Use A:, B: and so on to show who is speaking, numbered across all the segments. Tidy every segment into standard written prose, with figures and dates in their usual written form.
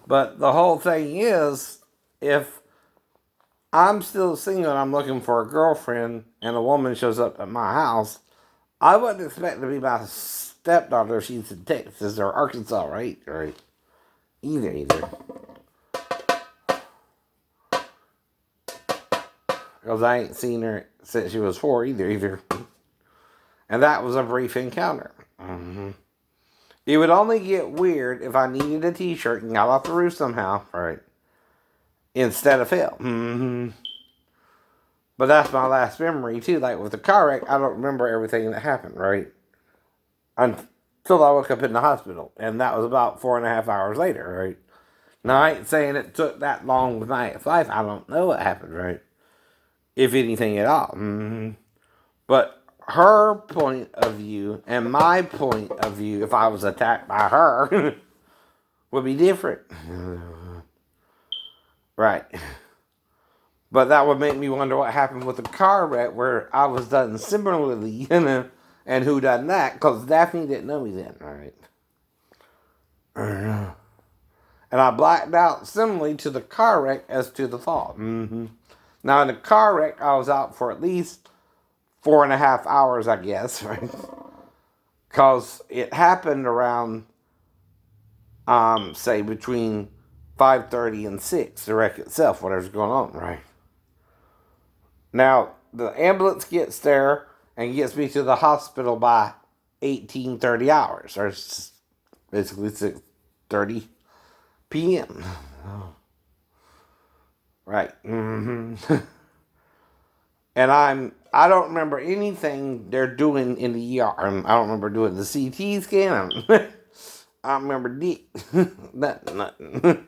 A: But the whole thing is, if I'm still single and I'm looking for a girlfriend and a woman shows up at my house, I wouldn't expect to be my stepdaughter if she's in Texas or Arkansas, right? Right. Either. Because I ain't seen her since she was 4 either. And that was a brief encounter. Mm-hmm. It would only get weird if I needed a t-shirt and got off the roof somehow, right? Instead of Phil. Mm-hmm. But that's my last memory, too. Like with the car wreck, I don't remember everything that happened, right? Until I woke up in the hospital. And that was about 4.5 hours later, right? Now, I ain't saying it took that long with my ex-wife. I don't know what happened, right? If anything at all. Mm-hmm. But her point of view and my point of view, if I was attacked by her, would be different. Right. But that would make me wonder what happened with the car wreck where I was done similarly, and who done that, because Daphne didn't know me then, right? And I blacked out similarly to the car wreck as to the fall. Mm-hmm. Now, in the car wreck, I was out for at least 4.5 hours, I guess, right? Because it happened around, say, between 5:30 and 6, the wreck itself, whatever's going on, right? Now, the ambulance gets there and gets me to the hospital by 18:30 hours, or basically 6:30 p.m. Right. Mm-hmm. And I don't remember anything they're doing in the ER. I don't remember doing the CT scan. I don't remember nothing.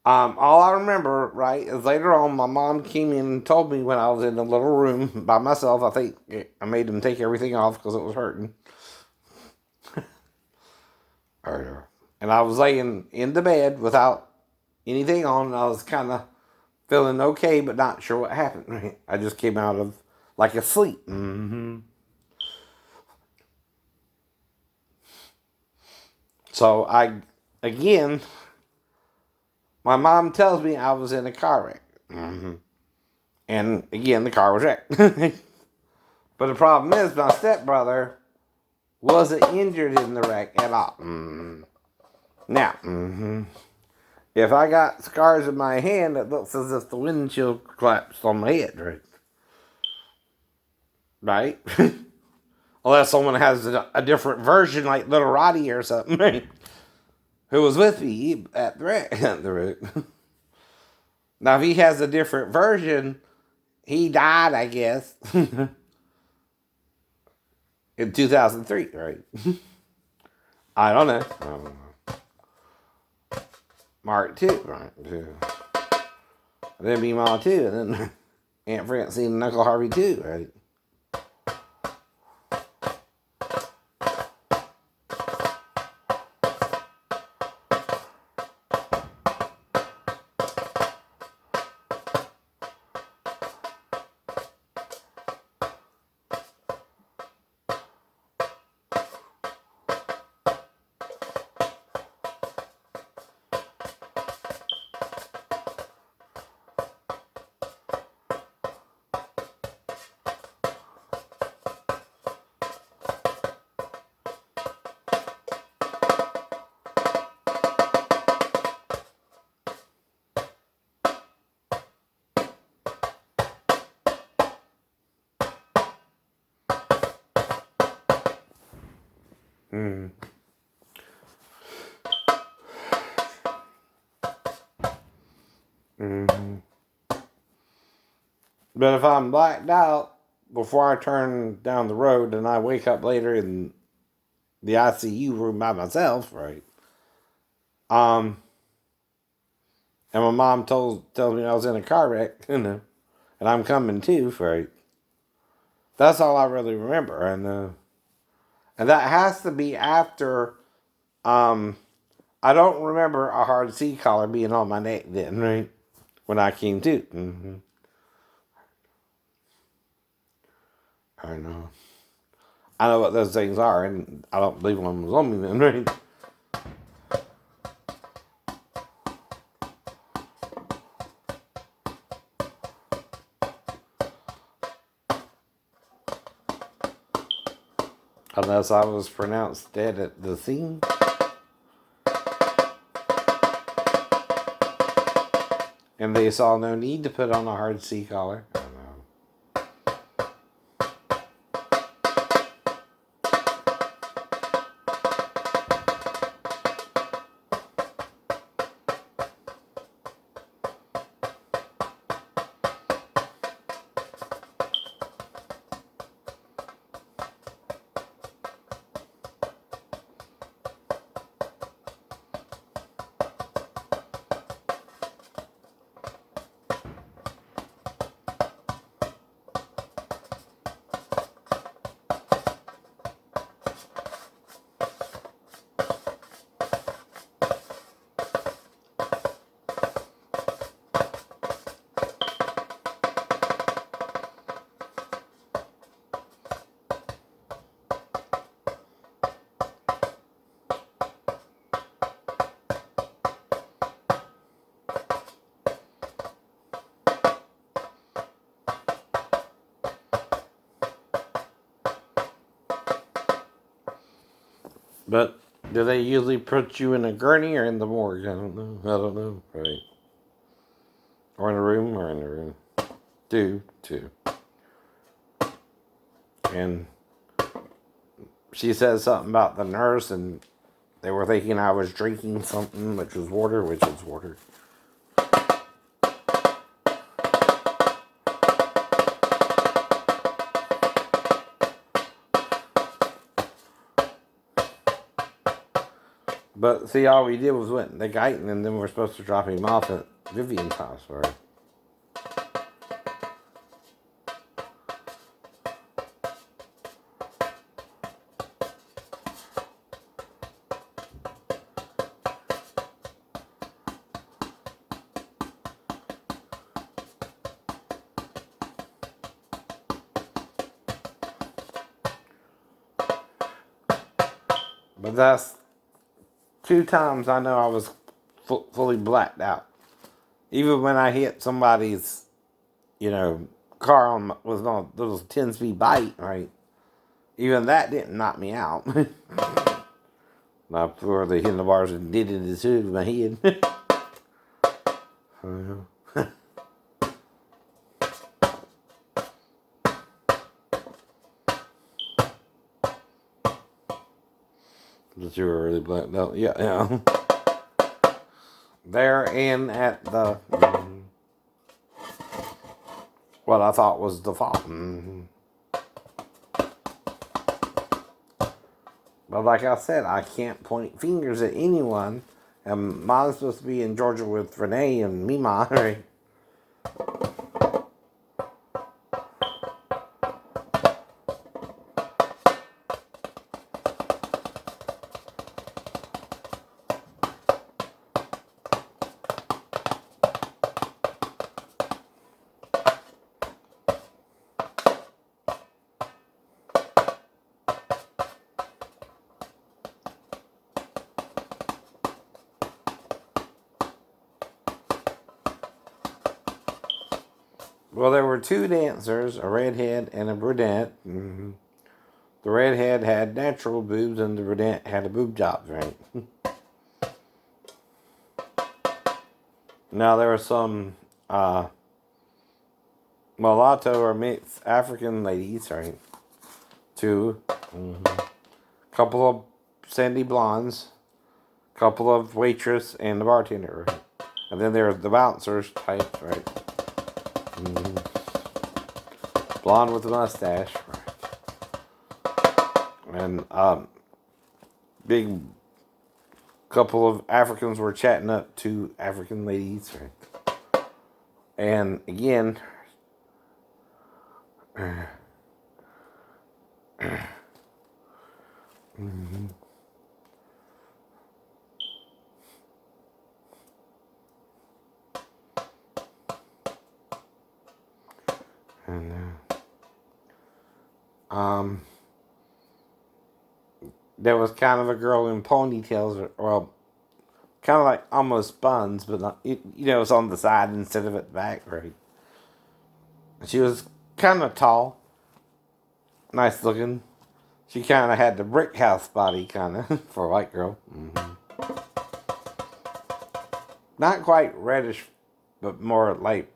A: All I remember, right, is later on my mom came in and told me when I was in the little room by myself. I think I made them take everything off because it was hurting. And I was laying in the bed without anything on, and I was kind of feeling okay, but not sure what happened. Right? I just came out of like a sleep. Mm-hmm. So again, my mom tells me I was in a car wreck. Mm-hmm. And again, the car was wrecked. But the problem is, my stepbrother wasn't injured in the wreck at all. Mm-hmm. Now, if I got scars in my hand, it looks as if the windshield collapsed on my head, right? Unless someone has a different version, like Little Roddy or something, who was with me at the wreck. Now, if he has a different version, he died, I guess, in 2003, right? I don't know. Mark 2, right? And then B-Mall 2, and then Aunt Francine and Uncle Harvey 2, right? Mm. Mm-hmm. But if I'm blacked out before I turn down the road and I wake up later in the ICU room by myself, right? And my mom tells me I was in a car wreck, and I'm coming too, right? That's all I really remember, and that has to be after. I don't remember a hard C collar being on my neck then, right? When I came to. Mm-hmm. I know. I know what those things are, and I don't believe one was on me then, right? Unless I was pronounced dead at the scene. And they saw no need to put on a hard C collar. I don't know. But do they usually put you in a gurney or in the morgue? I don't know. I don't know. Right. Or in a room or in a room. Two. And she said something about the nurse, and they were thinking I was drinking something, which was water. But see, all we did was went to Guyton, and then we're supposed to drop him off at Vivian's house, right? But that's 2 times I know I was fully blacked out. Even when I hit somebody's, car was on those 10-speed bite, right? Even that didn't knock me out. Not before the handlebars and did it into my head. But you were really blacked out. Yeah. There and at the what I thought was the fountain. But like I said, I can't point fingers at anyone. And mine's supposed to be in Georgia with Renee and Mima, right? Well, there were 2 dancers, a redhead and a brunette. Mm-hmm. The redhead had natural boobs and the brunette had a boob job, right? Now, there were some mulatto or mixed African ladies, right? 2. Mm-hmm. Couple of sandy blondes. Couple of waitress and the bartender, right? And then there's the bouncers type, right? Mm-hmm. Blonde with a mustache, right? And big couple of Africans were chatting up 2 African ladies, right? And again, mm-hmm. And there was kind of a girl in ponytails, well, kind of like almost buns, but not, it's on the side instead of at the back, right? She was kind of tall, nice looking. She kind of had the brick house body, kind of, for a white girl. Not quite reddish, but more light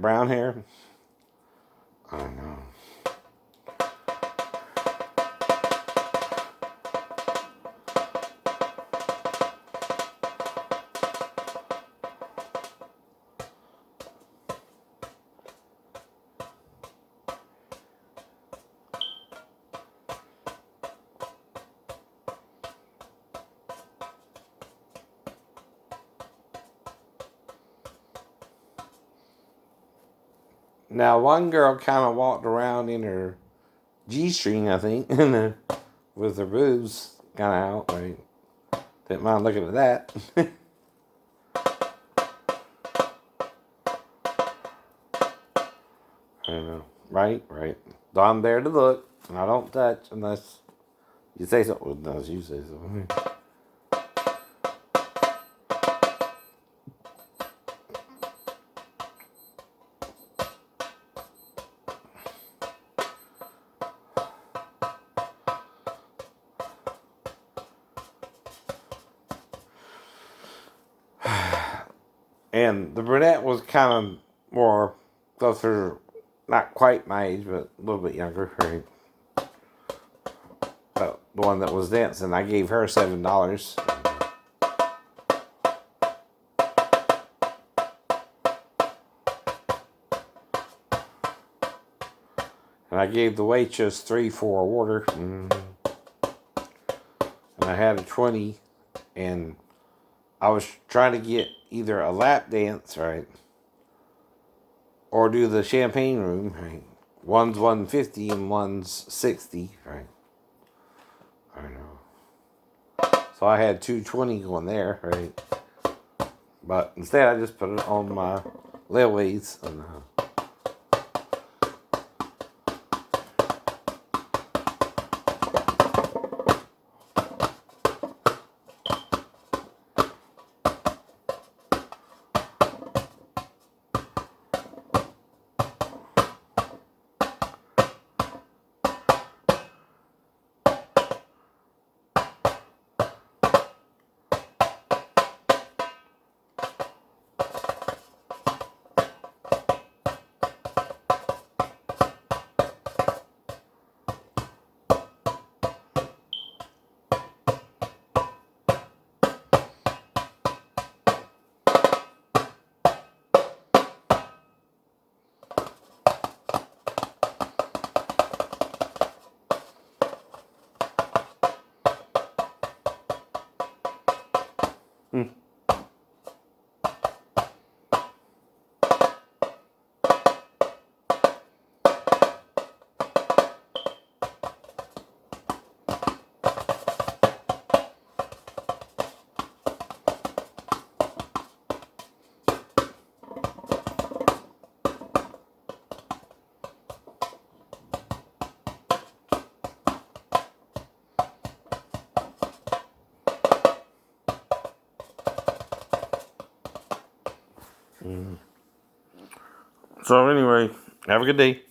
A: brown hair. I don't know. Now, one girl kind of walked around in her G-string, I think, with her boobs kind of out. Right? Didn't mind looking at that. I don't know. Right. So I'm there to look, and I don't touch unless you say so. Unless you say so. And the brunette was kind of more closer, not quite my age, but a little bit younger. Right? The one that was dancing, I gave her $7. And I gave the waitress 3 for a order. And I had a 20. And I was trying to get either a lap dance, right? Or do the champagne room, right? One's 150 and one's 60, right? I know. So I had 220 going there, right? But instead I just put it on my Lilly's and So anyway, have a good day.